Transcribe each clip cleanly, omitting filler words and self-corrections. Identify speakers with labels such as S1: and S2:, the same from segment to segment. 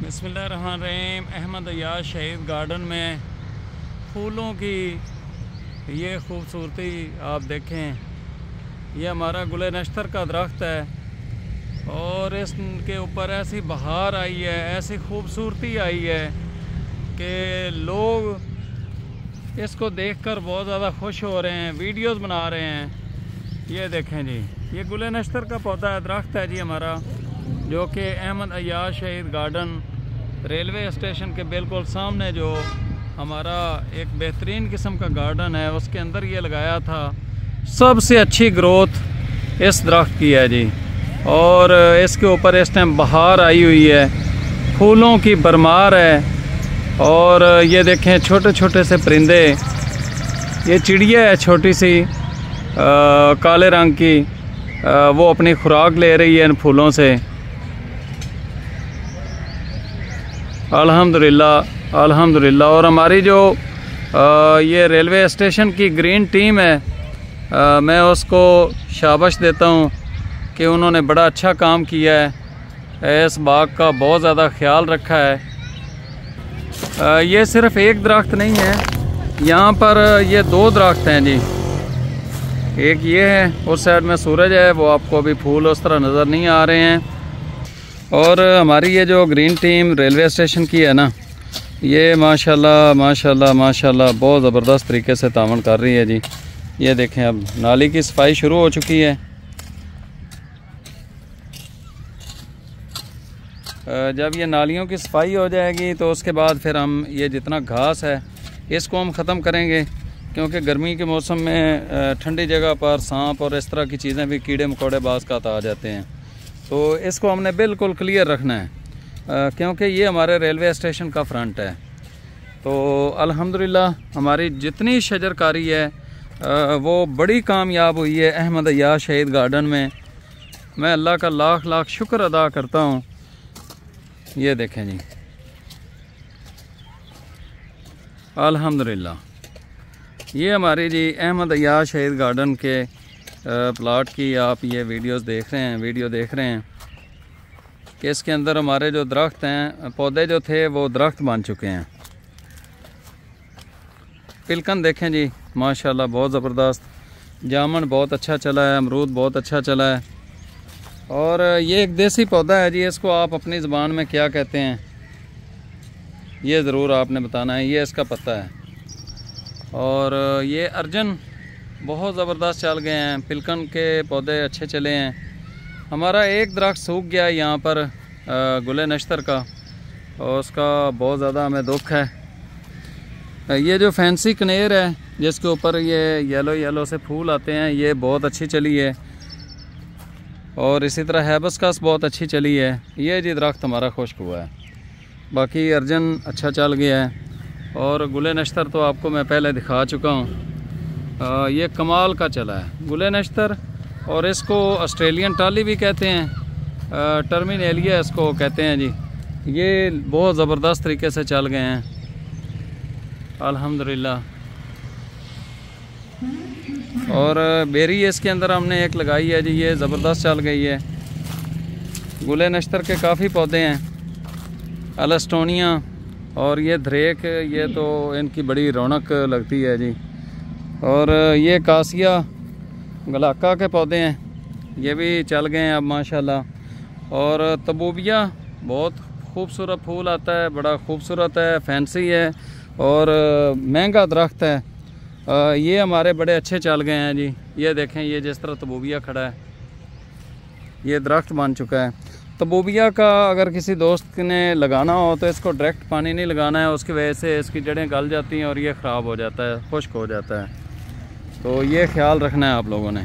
S1: बिस्मिल्लाहिर्रहमानिर्रहीम। अहमद अय्याज शहीद गार्डन में फूलों की ये खूबसूरती आप देखें। ये हमारा गुले नश्तर का दरख्त है और इसके ऊपर ऐसी बहार आई है, ऐसी खूबसूरती आई है कि लोग इसको देखकर बहुत ज़्यादा खुश हो रहे हैं, वीडियोस बना रहे हैं। ये देखें जी, ये गुले नश्तर का पौधा है, दरख्त है जी हमारा, जो कि अहमद अय्याज शहीद गार्डन रेलवे स्टेशन के बिल्कुल सामने जो हमारा एक बेहतरीन किस्म का गार्डन है, उसके अंदर ये लगाया था। सबसे अच्छी ग्रोथ इस दरख्त की है जी, और इसके ऊपर इस टाइम बहार आई हुई है, फूलों की भरमार है। और ये देखें छोटे छोटे से परिंदे, ये चिड़िया है छोटी सी काले रंग की, वो अपनी खुराक ले रही है इन फूलों से। अल्हम्दुलिल्लाह अल्हम्दुलिल्लाह। और हमारी जो ये रेलवे स्टेशन की ग्रीन टीम है, मैं उसको शाबाश देता हूँ कि उन्होंने बड़ा अच्छा काम किया है, इस बाग का बहुत ज़्यादा ख्याल रखा है। ये सिर्फ़ एक दरख्त नहीं है, यहाँ पर ये दो दरख्त हैं जी। एक ये है, उस साइड में सूरज है, वो आपको अभी फूल उस तरह नज़र नहीं आ रहे हैं। और हमारी ये जो ग्रीन टीम रेलवे स्टेशन की है ना, ये माशाल्लाह माशाल्लाह माशाल्लाह बहुत ज़बरदस्त तरीके से तावन कर रही है जी। ये देखें, अब नाली की सफाई शुरू हो चुकी है। जब ये नालियों की सफाई हो जाएगी तो उसके बाद फिर हम ये जितना घास है इसको हम ख़त्म करेंगे, क्योंकि गर्मी के मौसम में ठंडी जगह पर सांप और इस तरह की चीज़ें भी, कीड़े मकोड़े बाज़ का आ जाते हैं, तो इसको हमने बिल्कुल क्लियर रखना है, क्योंकि ये हमारे रेलवे स्टेशन का फ्रंट है। तो अल्हम्दुलिल्लाह हमारी जितनी शजरकारी है वो बड़ी कामयाब हुई है अहमद अय्याज शहीद गार्डन में। मैं अल्लाह का लाख लाख शुक्र अदा करता हूँ। ये देखें जी, अल्हम्दुलिल्लाह। ये हमारी जी अहमद अय्याज शहीद गार्डन के प्लाट की आप ये वीडियो देख रहे हैं कि इसके अंदर हमारे जो दरख्त हैं, पौधे जो थे वो दरख्त बन चुके हैं। पिलकन देखें जी, माशाल्लाह बहुत ज़बरदस्त। जामुन बहुत अच्छा चला है, अमरूद बहुत अच्छा चला है। और ये एक देसी पौधा है जी, इसको आप अपनी ज़बान में क्या कहते हैं ये ज़रूर आपने बताना है। ये इसका पत्ता है। और ये अर्जन बहुत ज़बरदस्त चल गए हैं, पिलकन के पौधे अच्छे चले हैं। हमारा एक दरख्त सूख गया यहाँ पर गुले नश्तर का, और उसका बहुत ज़्यादा हमें दुख है। ये जो फैंसी कनेर है जिसके ऊपर ये येलो येलो से फूल आते हैं, ये बहुत अच्छी चली है। और इसी तरह हैबिस्कस बहुत अच्छी चली है। ये जी दरख्त हमारा खुश्क हुआ है, बाकी अर्जन अच्छा चल गया है। और गुले नश्तर तो आपको मैं पहले दिखा चुका हूँ, ये कमाल का चला है गुले नश्तर। और इसको ऑस्ट्रेलियन टाली भी कहते हैं, टर्मिनेलिया इसको कहते हैं जी। ये बहुत ज़बरदस्त तरीके से चल गए हैं अल्हम्दुलिल्लाह। और बेरी इसके अंदर हमने एक लगाई है जी, ये ज़बरदस्त चल गई है। गुले नश्तर के काफ़ी पौधे हैं, एलस्टोनिया और ये धरेक, ये तो इनकी बड़ी रौनक लगती है जी। और ये कासिया गलाका के पौधे हैं, ये भी चल गए हैं अब माशाल्लाह। और तबूबिया बहुत खूबसूरत फूल आता है, बड़ा खूबसूरत है, फैंसी है और महंगा दरख्त है। ये हमारे बड़े अच्छे चल गए हैं जी। ये देखें, ये जिस तरह तबूबिया खड़ा है, ये दरख्त बन चुका है। तबूबिया का अगर किसी दोस्त ने लगाना हो तो इसको डायरेक्ट पानी नहीं लगाना है, उसकी वजह से इसकी जड़ें गल जाती हैं और ये ख़राब हो जाता है, खुश्क हो जाता है। तो ये ख्याल रखना है आप लोगों ने।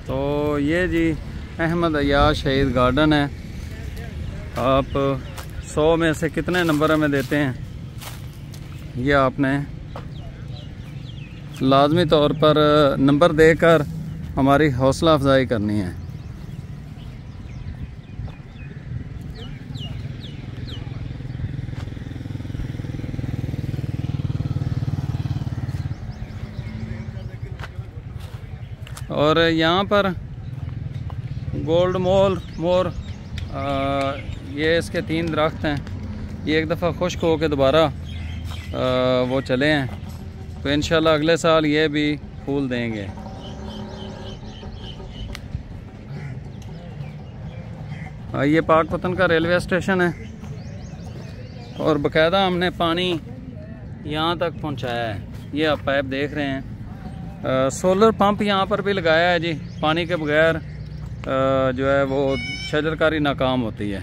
S1: तो ये जी अहमद अय्याज शहीद गार्डन है। आप 100 में से कितने नंबर हमें देते हैं, ये आपने लाजमी तौर पर नंबर देकर हमारी हौसला अफजाई करनी है। और यहाँ पर गोल्ड मोर ये इसके 3 दरख्त हैं, ये एक दफ़ा खुश्क हो के दोबारा वो चले हैं, तो इंशाल्लाह अगले साल ये भी फूल देंगे। ये पाकपतन का रेलवे स्टेशन है और बाकायदा हमने पानी यहाँ तक पहुँचाया है। ये आप पाइप देख रहे हैं। सोलर पंप यहाँ पर भी लगाया है जी। पानी के बगैर जो है वो शजरकारी नाकाम होती है।